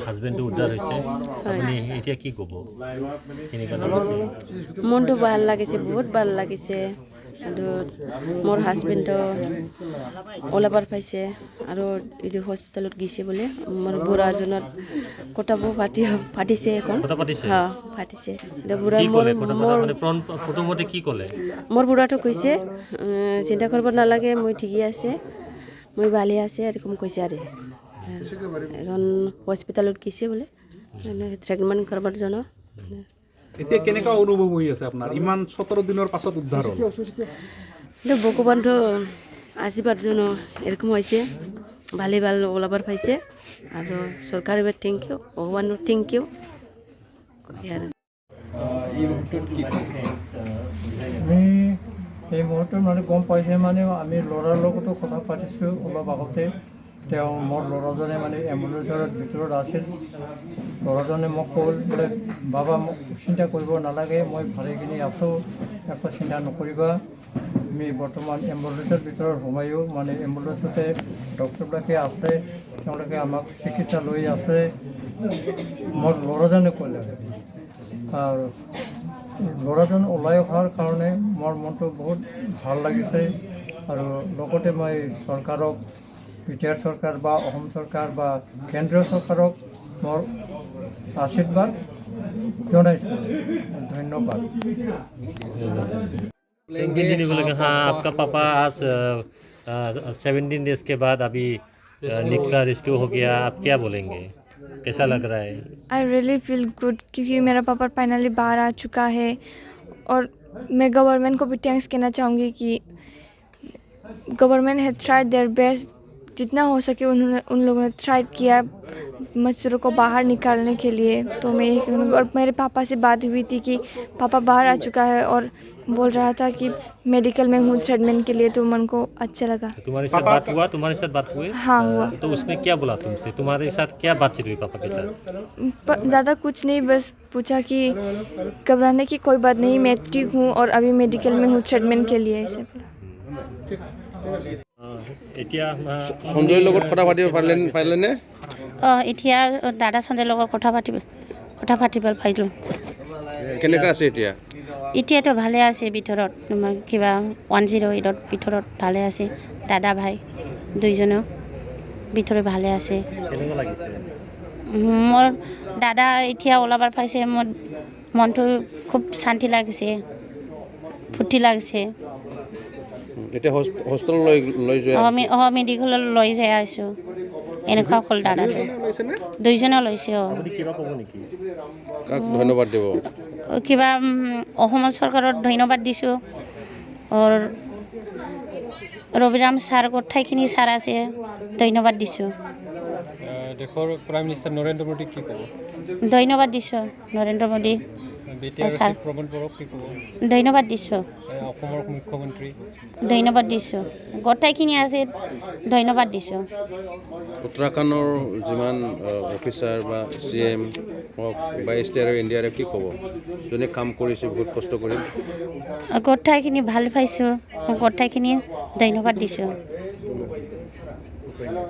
হাজবেণ্ডটো উদ্ধাৰ হৈছে আপুনি এতিয়া কি ক'ব কেনেকুৱা লাগিছে মনটো ভাল লাগিছে বহুত ভাল লাগিছে আৰু মোৰ হাজবেণ্ডো ওলাবাৰ পাইছে আৰু এইটো হস্পিটেলত গৈছে বোলে মোৰ বুঢ়াজনৰ কথাবো ফাটিছে এখন কথা পাতিছে ফাটিছে বুঢ়া কি ক'লে কথা মানে প্ৰথমতে কি ক'লে মোৰ বুঢ়াটো কৈছে চিন্তা কৰিব নালাগে মই ঠিকেই আছে মই ভালে আছে এৰকম কৈছে আৰু এখন হস্পিটেলত গৈছে বোলে ট্ৰিটমেণ্ট কৰাৰ জন্য এতিয়া কেনেকুৱা অনুভৱ হৈ আছে আপোনাৰ ইমান 17 দিনৰ পাছত উদ্ধাৰ হ'ল ভগৱানটো আশীৰ্বাদ জন্য এৰকম হৈছে ভালে ভাল ওলাবাৰ পাইছে আৰু চৰকাৰে থেংক ইউ ভগৱানৰ থেংক ইউ আমি এই মুহূৰ্তত মানে গম পাইছে মানে আমি ল'ৰাৰ লগতো কথা পাতিছোঁ অলপ আগতে তেওঁ মোৰ ল'ৰাজনে মানে এম্বুলেঞ্চৰ ভিতৰত আছিল ল'ৰাজনে মোক ক'ল বোলে বাবা মোক চিন্তা কৰিব নালাগে মই ভালেখিনি আছোঁ একো চিন্তা নকৰিবা আমি বৰ্তমান এম্বুলেঞ্চৰ ভিতৰত সোমায়ো মানে এম্বুলেঞ্চতে ডক্টৰবিলাকে আছে তেওঁলোকে আমাক চিকিৎসা লৈ আছে মোৰ ল'ৰাজনে ক'লে আৰু ল'ৰাজন ওলাই অহাৰ কাৰণে মোৰ মনটো বহুত ভাল লাগিছে আৰু লগতে মই চৰকাৰক বিটিআৰ চৰকাৰ বা অসম চৰকাৰ বা কেন্দ্ৰীয় চৰকাৰক মোৰ আশীৰ্বাদ জনাইছোঁ ধন্যবাদ हाँ आपका पापा आज 17 डेज के बाद अभी निकला रेस्क्यू हो गया आप क्या बोलेंगे कैसा लग रहा है आई रियली फील गुड क्योंकि मेरा पापा फाइनली बाहर आ चुका है और मैं गवर्नमेंट को भी थैंक्स कहना चाहूँगी कि government has tried their best जितना हो सके उन्होंने उन लोगों ने ट्राई किया मजदूरों को बाहर निकालने के लिए तो मैं यही कहूँगी और मेरे पापा से बात हुई थी कि पापा बाहर आ चुका है और बोल रहा था कि मेडिकल में हूँ ट्रीटमेंट के लिए तो मन को अच्छा लगा तुम्हारे साथ बात हुआ तुम्हारे साथ बात हुई हाँ हुआ तो उसने क्या बोला तुमसे तुम्हारे साथ क्या बातचीत हुई पापा के साथ ज़्यादा कुछ नहीं बस पूछा कि घबराने की कोई बात नहीं मैं ठीक हूँ और अभी मेडिकल में हूँ ट्रीटमेंट के लिए ऐसे এতিয়া সঞ্জয়ৰ লগত কথা পাতিব পাৰিলেনে এতিয়া দাদা সঞ্জয়ৰ লগত কথা পাতিব পাৰিলোঁ কেনেকুৱা আছে এতিয়াতো ভালে আছে ভিতৰত কিবা 108ৰ ভিতৰত ভালে আছে দাদা ভাই দুইজনেও ভিতৰত ভালে আছে মোৰ দাদা এতিয়া ওলাবাৰ পাইছে মোৰ মনটো খুব শান্তি লাগিছে ফূৰ্তি লাগিছে এতিয়া হস্পিটেল লৈ যোৱা মেডিকেলত লৈ যাই আছোঁ এনেকুৱা হ'ল দাদাটো দুইজনে লৈছে কাক ধন্যবাদ দিব কিবা অসম চৰকাৰত ধন্যবাদ দিছোঁ আৰু ৰবিৰাম ছাৰ গোটেইখিনি ছাৰ আছে ধন্যবাদ দিছোঁ দেশৰ প্ৰাইম মিনিষ্টাৰ নৰেন্দ্ৰ মোদী কি ক'ব ধন্যবাদ দিছোঁ নৰেন্দ্ৰ মোদী ছাৰ ধন্যবাদ দিছোঁ অসমৰ মুখ্যমন্ত্ৰী ধন্যবাদ দিছোঁ গোটেইখিনি আছে ধন্যবাদ দিছোঁ উত্তৰাখণ্ডৰ যিমান অফিচাৰ বা CM হওক বা SDR ইণ্ডিয়াৰে কি ক'ব যোনে কাম কৰিছে বহুত কষ্ট কৰি গোটেইখিনি ভাল পাইছোঁ গোটেইখিনি ধন্যবাদ দিছোঁ